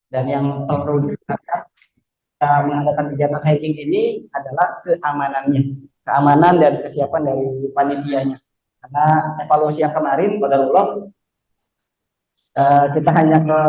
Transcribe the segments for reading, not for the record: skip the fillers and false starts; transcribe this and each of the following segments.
Dan yang perlu diingatkan mengadakan kegiatan hiking ini adalah keamanannya, keamanan dan kesiapan dari panitianya. Karena evaluasi yang kemarin, qadarullah, kita hanya ke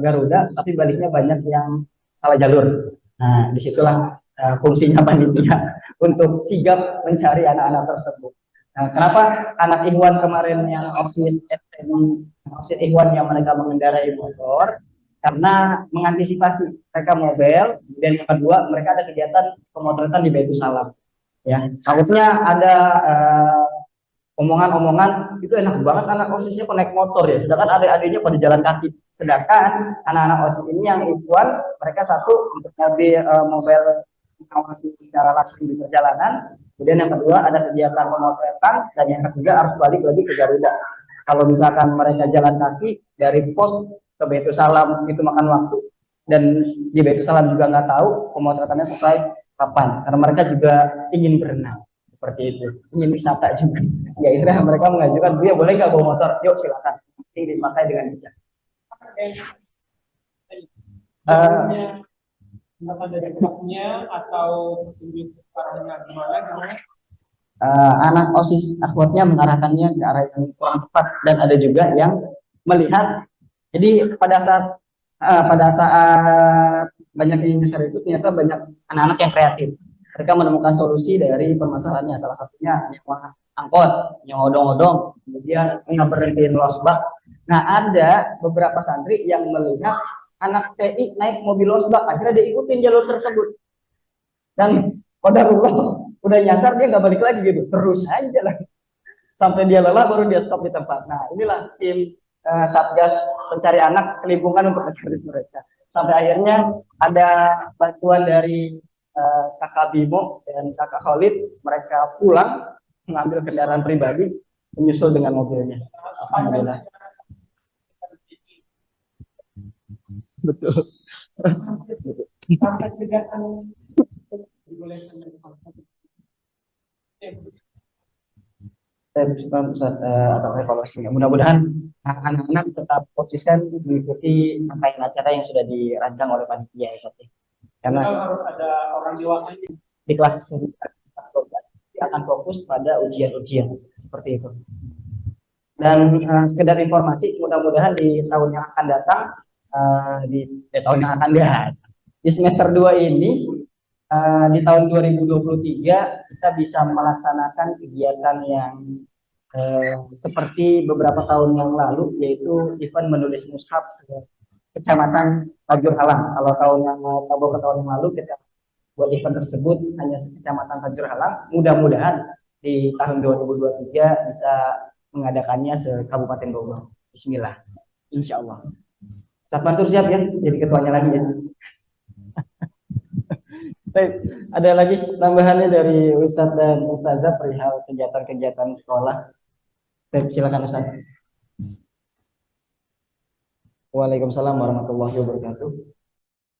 Garuda, tapi baliknya banyak yang salah jalur. Nah, disitulah fungsinya panitia untuk sigap mencari anak-anak tersebut. Nah, kenapa anak Ikhwan kemarin yang OSIS STM, OSIS Ikhwan yang mereka mengendarai motor? Karena mengantisipasi mereka mobil, dan yang kedua mereka ada kegiatan pemotretan di Baitul Salam. Ya, takutnya ada omongan-omongan itu enak banget anak OSISnya kok naik motor ya, sedangkan adik-adiknya pada jalan kaki. Sedangkan anak-anak OSIS ini yang Ikhwan, mereka satu untuk mobil mengawasi secara langsung di perjalanan, kemudian yang kedua ada kegiatan pemotretan, dan yang ketiga harus balik lagi ke Garuda. Kalau misalkan mereka jalan kaki dari pos ke Baitul Salam itu makan waktu, dan di Baitul Salam juga nggak tahu pemotretannya selesai kapan, karena mereka juga ingin berenang seperti itu, ingin wisata juga. Ya itu mereka mengajukan, "Buya boleh nggak bawa motor?" Yuk silakan, penting dipakai dengan bijak. Apa dari blognya atau petunjuk arahnya gimana? Anak OSIS akhwatnya mengarahkannya ke arah yang kurang tepat, dan ada juga yang melihat. Jadi pada saat banyak Indonesia itu ternyata banyak anak-anak yang kreatif. Mereka menemukan solusi dari permasalahannya. Salah satunya nyewa angkot, nyewa odong-odong, kemudian berhentiin losbak. Nah, ada beberapa santri yang melihat anak TI naik mobil losbak, akhirnya dia ikutin jalur tersebut. Dan qadarullah udah nyasar dia nggak balik lagi gitu, terus aja lah sampai dia lelah baru dia stop di tempat. Nah, inilah tim Satgas Pencari Anak lingkungan untuk mencari mereka. Sampai akhirnya ada bantuan dari kakak Bimo dan kakak Khalid, mereka pulang mengambil kendaraan pribadi menyusul dengan mobilnya. Alhamdulillah. Betul. Atau evaluasinya. Mudah-mudahan anak-anak tetap konsisten mengikuti rangkaian acara yang sudah dirancang oleh panitia ya, karena harus ada orang dewasa di kelas 12 akan fokus pada ujian-ujian seperti itu. Dan sekedar informasi, mudah-mudahan di tahun yang akan datang, di semester 2 ini, di tahun 2023 kita bisa melaksanakan kegiatan yang seperti beberapa tahun yang lalu, yaitu event menulis mushaf Kecamatan Tajur Halang. Kalau beberapa tahun yang lalu kita buat event tersebut hanya Kecamatan Tajur Halang. Mudah-mudahan di tahun 2023 bisa mengadakannya se-Kabupaten Bogor. Bismillah. Insya Allah. Ustaz Mansur siap ya jadi ketuanya lagi ya. Baik, ada lagi tambahannya dari Ustadz dan Ustazah perihal kegiatan-kegiatan sekolah. Baik, silakan Ustaz. Waalaikumsalam warahmatullahi wabarakatuh.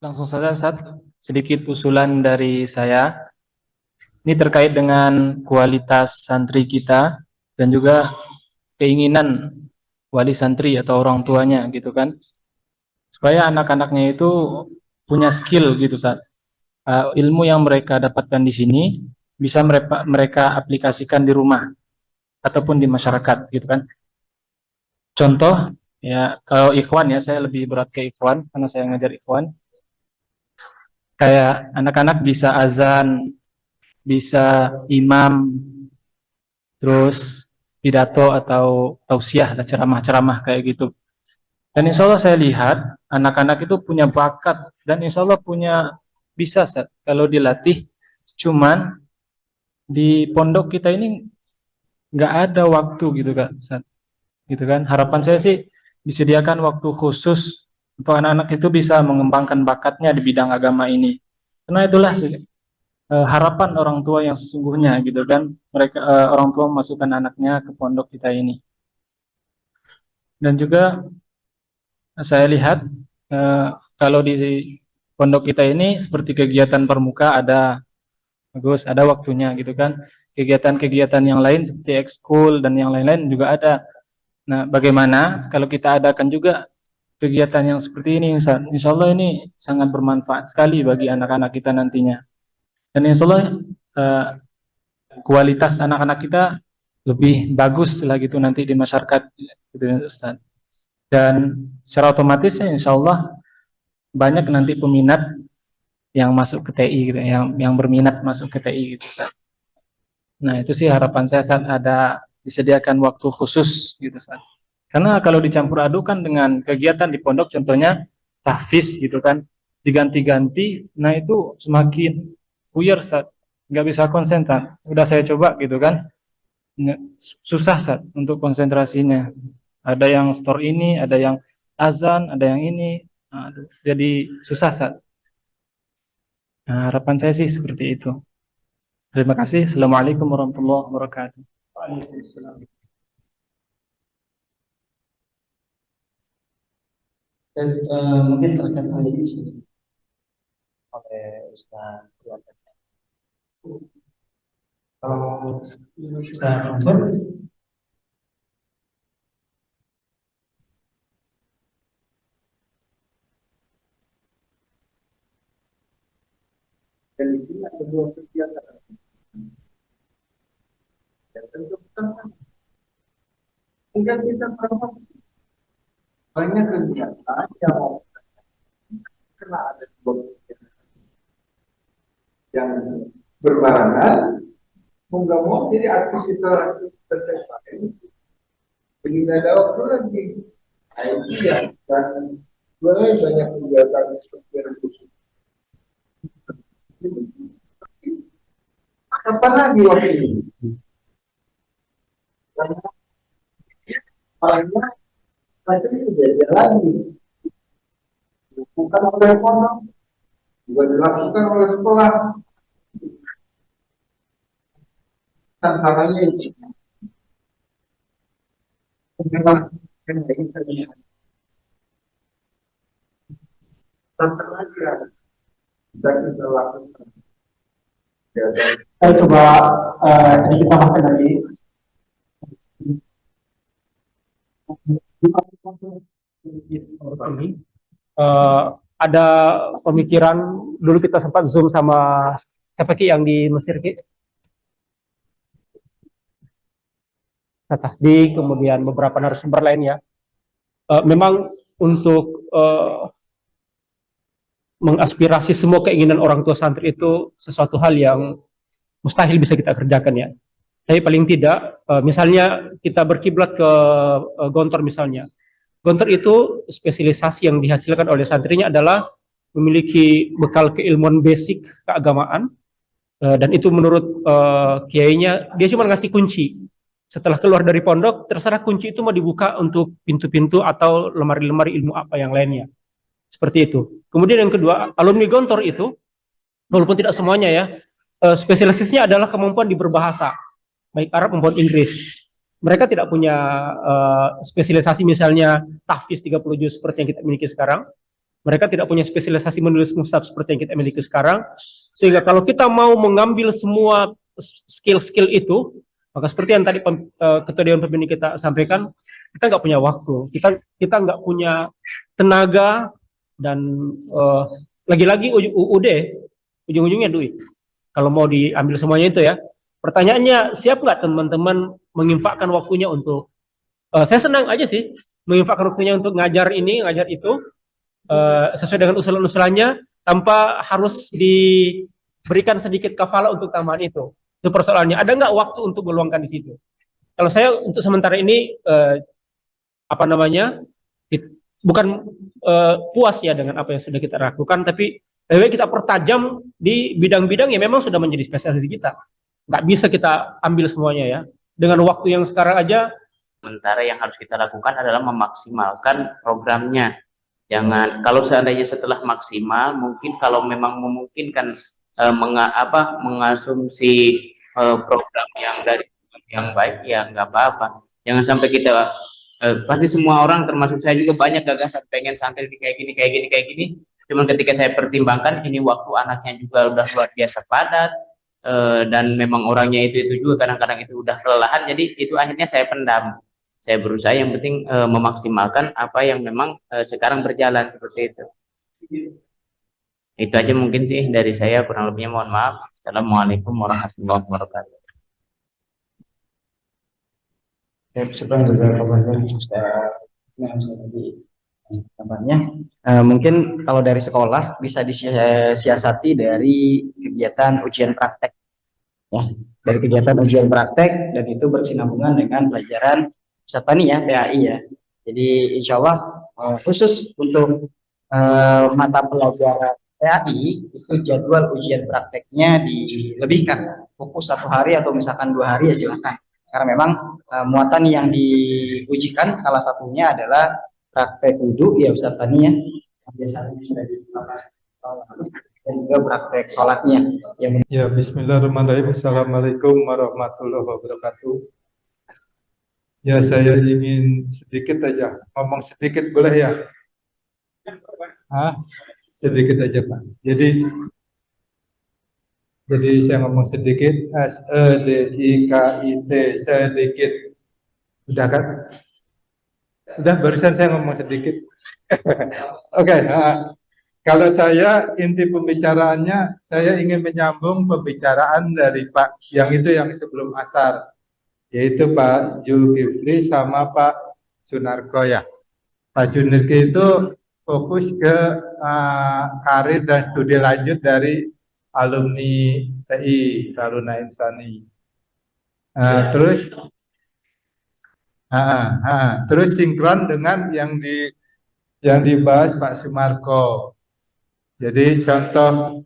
Langsung saja Ustaz, sedikit usulan dari saya. Ini terkait dengan kualitas santri kita dan juga keinginan wali santri atau orang tuanya gitu kan, supaya anak-anaknya itu punya skill gitu Ustaz. Ilmu yang mereka dapatkan di sini bisa mereka aplikasikan di rumah ataupun di masyarakat gitu kan. Contoh ya, kalau ikhwan ya, saya lebih berat ke ikhwan karena saya ngajar ikhwan. Kayak anak-anak bisa azan, bisa imam, terus pidato atau tausiah, ceramah-ceramah kayak gitu. Dan insya Allah saya lihat anak-anak itu punya bakat dan insya Allah bisa Ustaz, kalau dilatih. Cuman di pondok kita ini nggak ada waktu gitu kan Ustaz, gitu kan. Harapan saya sih disediakan waktu khusus untuk anak-anak itu bisa mengembangkan bakatnya di bidang agama ini. Karena itulah harapan orang tua yang sesungguhnya gitu kan. Mereka orang tua memasukkan anaknya ke pondok kita ini. Dan juga saya lihat kalau di pondok kita ini seperti kegiatan permuka ada bagus, ada waktunya gitu kan. Kegiatan-kegiatan yang lain seperti ekskul dan yang lain-lain juga ada. Nah, bagaimana kalau kita adakan juga kegiatan yang seperti ini, Ustaz. Insya Allah ini sangat bermanfaat sekali bagi anak-anak kita nantinya. Dan insya Allah kualitas anak-anak kita lebih bagus lah gitu nanti di masyarakat, gitu, Ustaz. Dan secara otomatis ya, insya Allah banyak nanti peminat yang masuk ke TI gitu, yang berminat masuk ke TI gitu, Ustaz. Nah, itu sih harapan saya saat ada disediakan waktu khusus gitu, Ustaz. Karena kalau dicampur adukan dengan kegiatan di pondok, contohnya tahfiz gitu kan, diganti-ganti, nah itu semakin buyar, Ustaz. Nggak bisa konsen, Ustaz. Udah saya coba gitu kan, susah, Ustaz, untuk konsentrasinya. Ada yang store ini, ada yang azan, ada yang ini. Aduh, jadi susah, Ustaz. Nah, harapan saya sih seperti itu. Terima kasih. Assalamualaikum warahmatullahi wabarakatuh. Dan mungkin terkait hal ini bisa oleh Ustaz Purwakayudi. Kalau Ustaz Mansur, dan di sini ada dua kegiatan. Dan tentu tinggal kita paham banyak kegiatan yang kena ada dua kegiatan yang berbarengan, mau nggak mau jadi aktivitas lain. Jadi nggak ada waktu lagi. Nah, itu ya, dan banyak kegiatan seperti itu. Kapan lagi waktu ini? Karena banyak macam itu beda lagi. Bukan oleh pondok, juga dilakukan oleh sekolah. Tantangannya itu memang tantangannya bisa kita lakukan. Saya coba sedikit tambahkan lagi. Ada pemikiran dulu kita sempat zoom sama siapa Ki yang di Mesir Ki? Tahdi, kemudian beberapa narasumber lainnya. Memang untuk mengaspirasi semua keinginan orang tua santri itu sesuatu hal yang mustahil bisa kita kerjakan ya. Tapi paling tidak, misalnya kita berkiblat ke Gontor misalnya. Gontor itu spesialisasi yang dihasilkan oleh santrinya adalah memiliki bekal keilmuan basic keagamaan, dan itu menurut kiainya, dia cuma ngasih kunci. Setelah keluar dari pondok, terserah kunci itu mau dibuka untuk pintu-pintu atau lemari-lemari ilmu apa yang lainnya. Seperti itu. Kemudian yang kedua, alumni Gontor itu, walaupun tidak semuanya ya, spesialisasinya adalah kemampuan di berbahasa, baik Arab maupun Inggris. Mereka tidak punya spesialisasi misalnya tahfiz 30 juz seperti yang kita miliki sekarang. Mereka tidak punya spesialisasi menulis mushaf seperti yang kita miliki sekarang. Sehingga kalau kita mau mengambil semua skill-skill itu, maka seperti yang tadi Ketua Dewan Pembina kita sampaikan, kita nggak punya waktu, kita nggak punya tenaga, dan lagi-lagi UUD ujung-ujungnya duit. Kalau mau diambil semuanya itu ya. Pertanyaannya, siap nggak teman-teman menginfakkan waktunya untuk saya senang aja sih menginfakkan waktunya untuk ngajar ini, ngajar itu sesuai dengan usulan-usulannya tanpa harus diberikan sedikit kafalah untuk tambahan itu. Itu persoalannya. Ada nggak waktu untuk meluangkan di situ? Kalau saya untuk sementara ini bukan puas ya dengan apa yang sudah kita lakukan, tapi lebih kita pertajam di bidang-bidang yang memang sudah menjadi spesialis kita. Nggak bisa kita ambil semuanya ya. Dengan waktu yang sekarang aja. Sementara yang harus kita lakukan adalah memaksimalkan programnya. Jangan, kalau seandainya setelah maksimal, mungkin kalau memang memungkinkan mengasumsi program yang dari yang baik, ya nggak apa-apa. Jangan sampai kita pasti semua orang termasuk saya juga banyak gagasan pengen santri kayak gini. Cuman ketika saya pertimbangkan ini waktu anaknya juga udah luar biasa padat, dan memang orangnya itu juga kadang-kadang itu udah kelelahan, jadi itu akhirnya saya pendam. saya berusaha yang penting memaksimalkan apa yang memang sekarang berjalan seperti itu. Itu aja mungkin sih dari saya, kurang lebihnya mohon maaf. Assalamualaikum warahmatullahi wabarakatuh. Syukran jazakallah khairan Ustaz. Tambahnya, mungkin kalau dari sekolah bisa disiasati dari kegiatan ujian praktek, ya, dari kegiatan ujian praktek, dan itu berkesinambungan dengan pelajaran Ustaz Fani ya, PAI ya. Jadi insya Allah khusus untuk mata pelajaran PAI itu jadwal ujian prakteknya dilebihkan, fokus 1 hari atau misalkan 2 hari ya silakan. Karena memang muatan yang diujikan salah satunya adalah praktek wudhu ya Ustaz Fani ya, biasanya sudah diterapkan, dan juga praktek sholatnya yang Ya, bismillahirrahmanirrahim. Assalamualaikum warahmatullahi wabarakatuh. Ya, saya ingin sedikit aja, ngomong sedikit boleh ya? Sedikit aja Pak. Jadi saya ngomong sedikit, SEDIKIT, sedikit. Udah kan? Udah, barusan saya ngomong sedikit. Oke, kalau saya inti pembicaraannya, saya ingin menyambung pembicaraan dari Pak yang itu yang sebelum asar, yaitu Pak Zulkifli sama Pak Sunarko ya. Pak Sunarko itu fokus ke karir dan studi lanjut dari alumni TI Taruna Insani. Terus sinkron dengan yang dibahas Pak Sumarko. Jadi contoh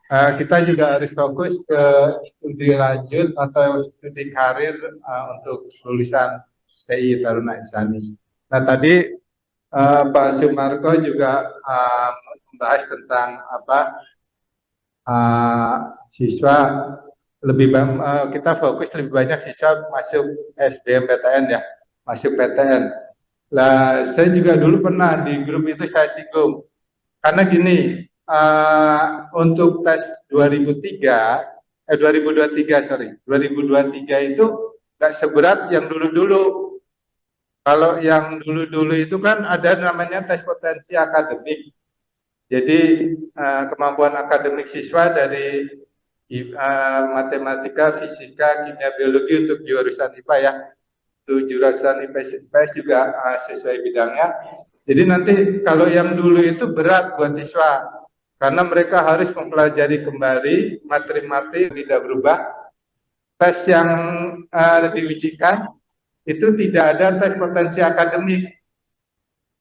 kita juga harus fokus ke studi lanjut atau studi karir untuk lulusan TI Taruna Insani. Nah tadi Pak Sumarko juga membahas tentang siswa lebih kita fokus lebih banyak siswa masuk SBMPTN ya, masuk PTN. Lah saya juga dulu pernah di grup itu saya singgung karena gini, untuk tes 2023 itu nggak seberat yang dulu-dulu. Kalau yang dulu-dulu itu kan ada namanya tes potensi akademik. Jadi kemampuan akademik siswa dari matematika, fisika, kimia, biologi untuk jurusan IPA ya. Untuk jurusan IPS juga sesuai bidangnya. Jadi nanti kalau yang dulu itu berat buat siswa karena mereka harus mempelajari kembali materi-materi tidak berubah. Tes yang diujikan itu tidak ada tes potensi akademik.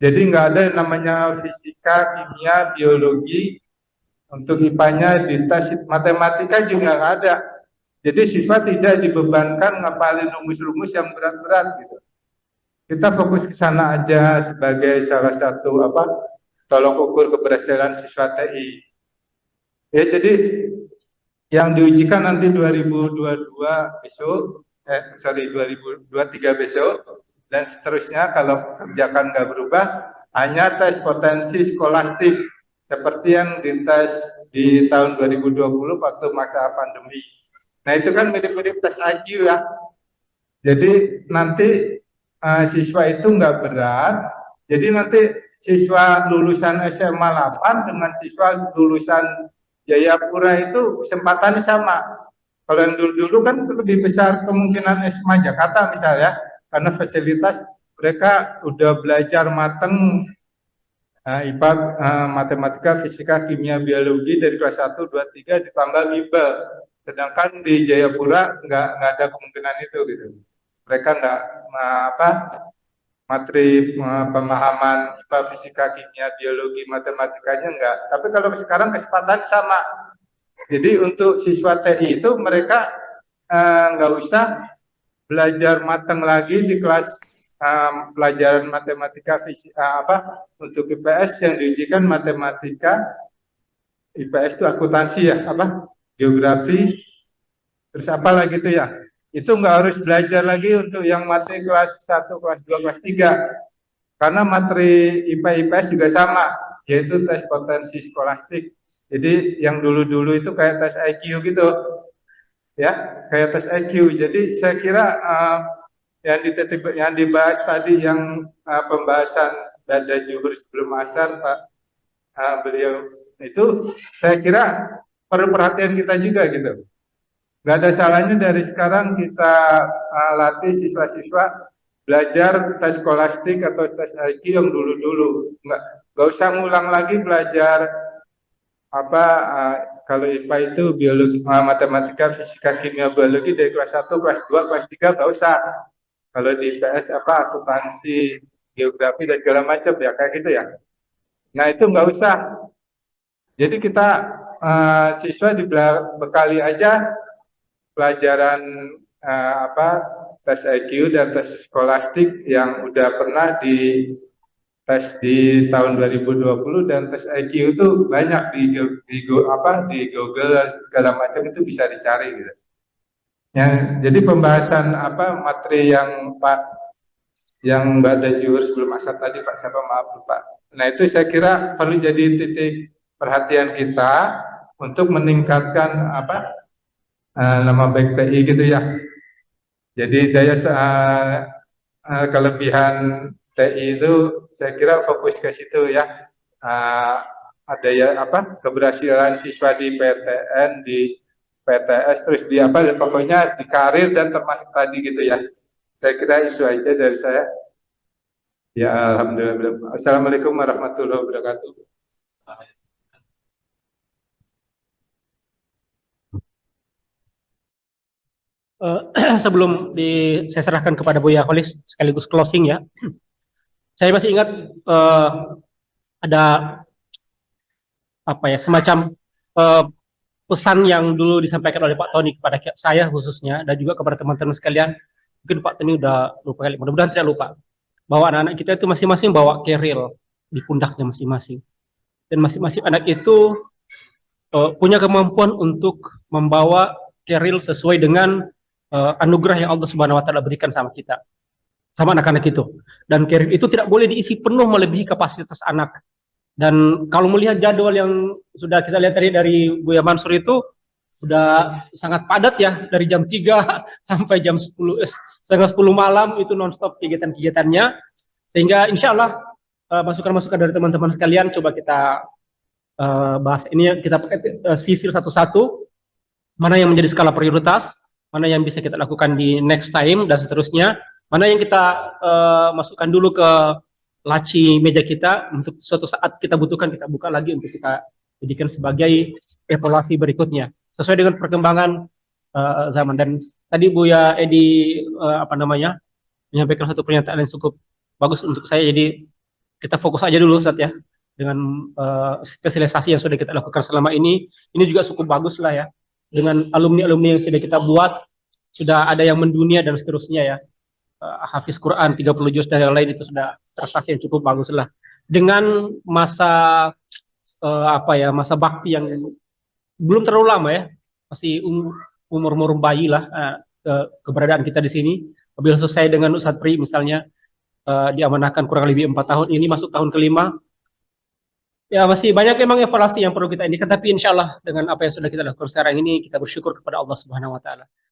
Jadi nggak ada yang namanya fisika, kimia, biologi. Untuk IPA-nya di tes matematika juga nggak ada. Jadi siswa tidak dibebankan ngapalin rumus-rumus yang berat-berat gitu. Kita fokus ke sana aja sebagai salah satu tolok ukur keberhasilan siswa TI. Ya jadi yang diujikan nanti 2022 besok, 2023 besok dan seterusnya kalau kebijakan nggak berubah hanya tes potensi skolastik seperti yang dites di tahun 2020 waktu masa pandemi. Nah itu kan mirip-mirip tes IQ ya. Jadi nanti siswa itu nggak berat. Jadi nanti siswa lulusan SMA 8 dengan siswa lulusan Jayapura itu kesempatannya sama. Kalau yang dulu-dulu kan lebih besar kemungkinan SMA Jakarta misalnya, karena fasilitas mereka udah belajar mateng IPA, matematika, fisika, kimia, biologi dari kelas 1, 2, 3 ditambah bimbel. Sedangkan di Jayapura nggak ada kemungkinan itu gitu. Mereka nggak materi pemahaman IPA, fisika, kimia, biologi, matematikanya enggak. Tapi kalau sekarang kesempatan sama. Jadi untuk siswa TI itu mereka nggak usah belajar matang lagi di kelas pelajaran matematika fisika untuk IPS yang diujikan matematika, IPS itu akuntansi ya, geografi, terus apa lagi itu ya. Itu nggak harus belajar lagi untuk yang materi kelas 1, kelas 2, kelas 3. Karena materi IPA IPS juga sama, yaitu tes potensi skolastik. Jadi yang dulu-dulu itu kayak tes IQ gitu. Ya, kayak tes IQ. Jadi saya kira yang dibahas tadi yang pembahasan pada juhur sebelum asar Pak beliau itu saya kira perlu perhatian kita juga gitu. Nggak ada salahnya dari sekarang kita latih siswa-siswa belajar tes skolastik atau tes IQ yang dulu-dulu. Nggak usah ngulang lagi belajar apa kalau IPA itu biologi, matematika, fisika, kimia, biologi dari kelas 1, kelas 2, kelas 3 nggak usah. Kalau di IPS apa akuntansi, geografi dan segala macam ya kayak gitu ya. Nah itu nggak usah. Jadi kita siswa dibekali aja pelajaran tes IQ dan tes skolastik yang udah pernah di tes di tahun 2020 dan tes IQ itu banyak di Google segala macam itu bisa dicari gitu. Jadi pembahasan materi yang Mbak Dajur sebelum asar tadi Pak siapa maaf lupa. Nah itu saya kira perlu jadi titik perhatian kita untuk meningkatkan nama baik TI gitu ya. Jadi daya kelebihan TI itu saya kira fokus ke situ ya. Ada ya keberhasilan siswa di PTN, di PTS, terus di pokoknya di karir dan termasuk tadi gitu ya. Saya kira itu aja dari saya. Ya alhamdulillah. Assalamualaikum warahmatullahi wabarakatuh. Sebelum saya serahkan kepada Buya Kholis sekaligus closing ya, saya masih ingat ada semacam pesan yang dulu disampaikan oleh Pak Tony kepada saya khususnya dan juga kepada teman-teman sekalian. Mungkin Pak Tony udah lupa kali, mudah-mudahan tidak lupa bahwa anak-anak kita itu masing-masing bawa keril di pundaknya masing-masing, dan masing-masing anak itu punya kemampuan untuk membawa keril sesuai dengan anugerah yang Allah Subhanahu Wa Taala berikan sama kita, sama anak-anak itu. Dan keril itu tidak boleh diisi penuh melebihi kapasitas anak. Dan kalau melihat jadwal yang sudah kita lihat tadi dari Buya Mansur itu sudah sangat padat ya, dari jam 3 sampai jam 10 malam itu nonstop kegiatan-kegiatannya. Sehingga insya Allah masukan-masukan dari teman-teman sekalian coba kita bahas. Ini kita sisir satu-satu, mana yang menjadi skala prioritas, mana yang bisa kita lakukan di next time dan seterusnya, mana yang kita masukkan dulu ke laci meja kita untuk suatu saat kita butuhkan, kita buka lagi untuk kita jadikan sebagai evaluasi berikutnya sesuai dengan perkembangan zaman. Dan tadi Buya Edi menyampaikan satu pernyataan yang cukup bagus untuk saya. Jadi kita fokus aja dulu Ustaz ya, dengan spesialisasi yang sudah kita lakukan selama ini juga cukup bagus lah ya, dengan alumni-alumni yang sudah kita buat, sudah ada yang mendunia dan seterusnya ya. Hafiz Quran 30 juz dan yang lain itu sudah prestasi yang cukup bagus lah. Dengan masa masa bakti yang belum terlalu lama ya, masih umur bayi lah keberadaan kita di sini. Apabila selesai dengan Ustadz Pri misalnya diamanahkan kurang lebih 4 tahun, ini masuk tahun kelima. Ya masih banyak memang evaluasi yang perlu kita indikan, tapi insya Allah dengan apa yang sudah kita lakukan sekarang ini kita bersyukur kepada Allah Subhanahu Wa Taala.